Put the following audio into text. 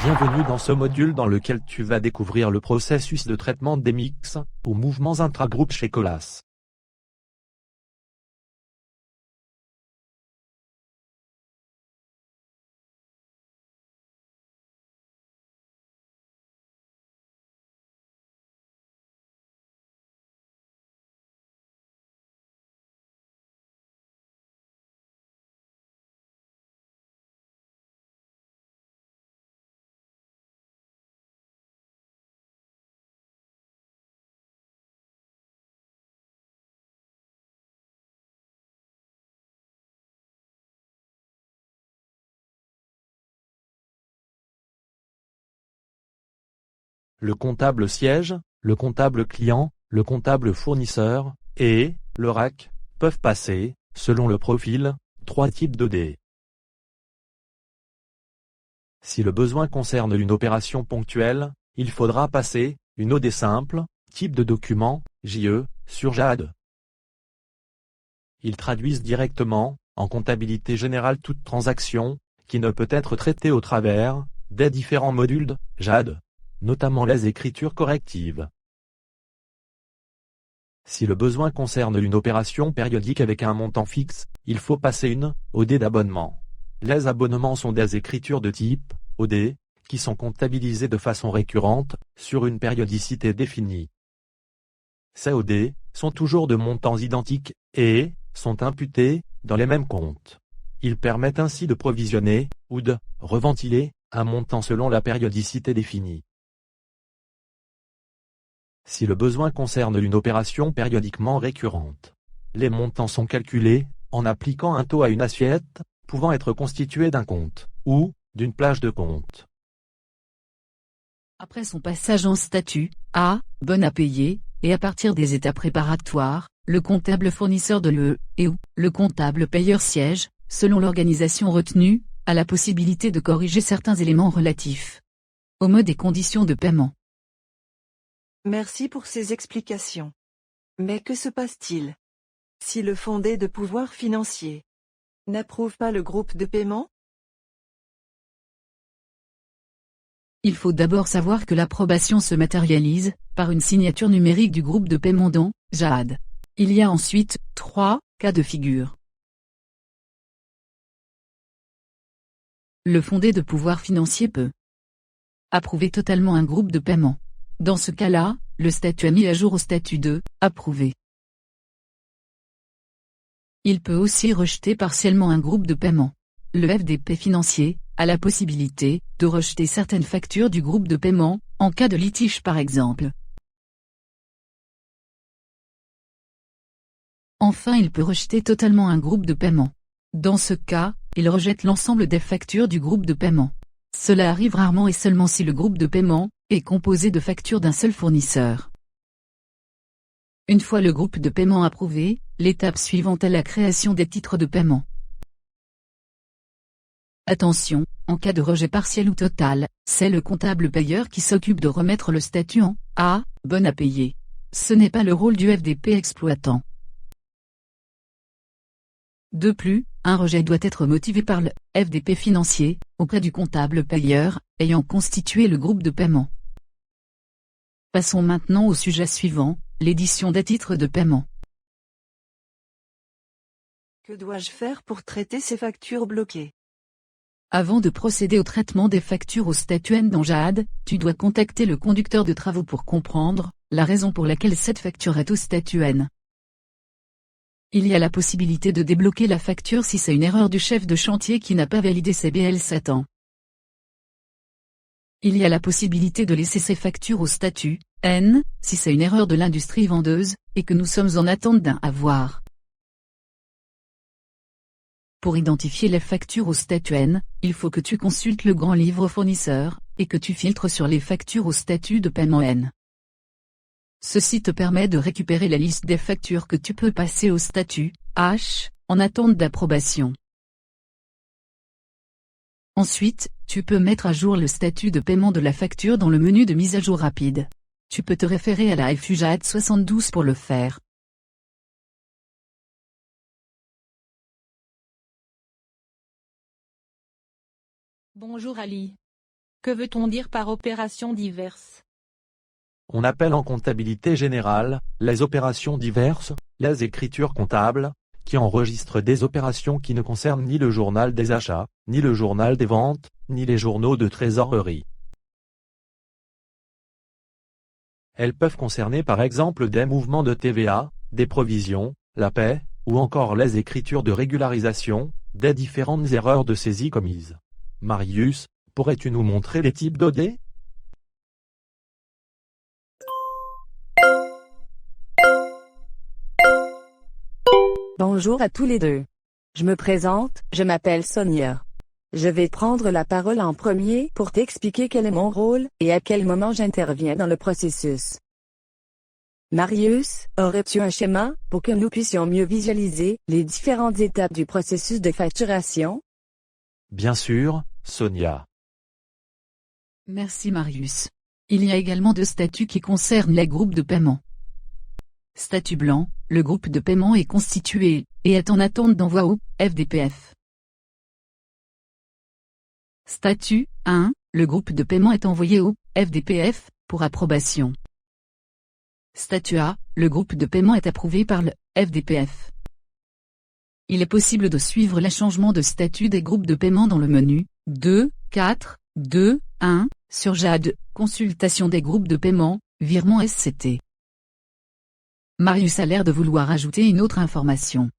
Bienvenue dans ce module dans lequel tu vas découvrir le processus de traitement des mix ou mouvements intragroupes chez Colas. Le comptable siège, le comptable client, le comptable fournisseur, et le RAC, peuvent passer, selon le profil, 3 types d'OD. Si le besoin concerne une opération ponctuelle, il faudra passer une OD simple, type de document, JE, sur JAD. Ils traduisent directement, en comptabilité générale toute transaction, qui ne peut être traitée au travers des différents modules de JAD, notamment les écritures correctives. Si le besoin concerne une opération périodique avec un montant fixe, il faut passer une OD d'abonnement. Les abonnements sont des écritures de type OD, qui sont comptabilisées de façon récurrente, sur une périodicité définie. Ces OD sont toujours de montants identiques, et sont imputés dans les mêmes comptes. Ils permettent ainsi de provisionner, ou de reventiler, un montant selon la périodicité définie. Si le besoin concerne une opération périodiquement récurrente, les montants sont calculés en appliquant un taux à une assiette, pouvant être constituée d'un compte, ou d'une plage de compte. Après son passage en statut A, bon à payer, et à partir des étapes préparatoires, le comptable fournisseur de l'EE et ou le comptable payeur siège, selon l'organisation retenue, a la possibilité de corriger certains éléments relatifs au mode et conditions de paiement. Merci pour ces explications. Mais que se passe-t-il si le fondé de pouvoir financier n'approuve pas le groupe de paiement? Il faut d'abord savoir que l'approbation se matérialise par une signature numérique du groupe de paiement dans JAD. Il y a ensuite 3 cas de figure. Le fondé de pouvoir financier peut approuver totalement un groupe de paiement. Dans ce cas-là, le statut est mis à jour au statut de « approuvé ». Il peut aussi rejeter partiellement un groupe de paiement. Le FDP financier a la possibilité de rejeter certaines factures du groupe de paiement, en cas de litige par exemple. Enfin, il peut rejeter totalement un groupe de paiement. Dans ce cas, il rejette l'ensemble des factures du groupe de paiement. Cela arrive rarement et seulement si le groupe de paiement est composé de factures d'un seul fournisseur. Une fois le groupe de paiement approuvé, l'étape suivante est la création des titres de paiement. Attention, en cas de rejet partiel ou total, c'est le comptable payeur qui s'occupe de remettre le statut en A, bon à payer. Ce n'est pas le rôle du FDP exploitant. De plus, un rejet doit être motivé par le FDP financier, auprès du comptable payeur, ayant constitué le groupe de paiement. Passons maintenant au sujet suivant, l'édition des titres de paiement. Que dois-je faire pour traiter ces factures bloquées? Avant de procéder au traitement des factures au statut N dans JAD, tu dois contacter le conducteur de travaux pour comprendre la raison pour laquelle cette facture est au statut N. Il y a la possibilité de débloquer la facture si c'est une erreur du chef de chantier qui n'a pas validé ses BL 7 ans. Il y a la possibilité de laisser ces factures au statut N, si c'est une erreur de l'industrie vendeuse, et que nous sommes en attente d'un avoir. Pour identifier les factures au statut N, il faut que tu consultes le grand livre fournisseur, et que tu filtres sur les factures au statut de paiement N. Ceci te permet de récupérer la liste des factures que tu peux passer au statut H, en attente d'approbation. Ensuite, tu peux mettre à jour le statut de paiement de la facture dans le menu de mise à jour rapide. Tu peux te référer à la FU JAD 72 pour le faire. Bonjour Ali. Que veut-on dire par opérations diverses? On appelle en comptabilité générale, les opérations diverses, les écritures comptables, qui enregistrent des opérations qui ne concernent ni le journal des achats, ni le journal des ventes, ni les journaux de trésorerie. Elles peuvent concerner par exemple des mouvements de TVA, des provisions, la paie, ou encore les écritures de régularisation, des différentes erreurs de saisie commises. Marius, pourrais-tu nous montrer les types d'OD? Bonjour à tous les deux. Je me présente, je m'appelle Sonia. Je vais prendre la parole en premier pour t'expliquer quel est mon rôle et à quel moment j'interviens dans le processus. Marius, aurais-tu un schéma pour que nous puissions mieux visualiser les différentes étapes du processus de facturation? Bien sûr, Sonia. Merci Marius. Il y a également deux statuts qui concernent les groupes de paiement. Statut blanc, le groupe de paiement est constitué, et est en attente d'envoi au FDPF. Statut 1, le groupe de paiement est envoyé au FDPF, pour approbation. Statut A, le groupe de paiement est approuvé par le FDPF. Il est possible de suivre les changements de statut des groupes de paiement dans le menu 2, 4, 2, 1, sur JAD, consultation des groupes de paiement, virement SCT. Marius a l'air de vouloir ajouter une autre information.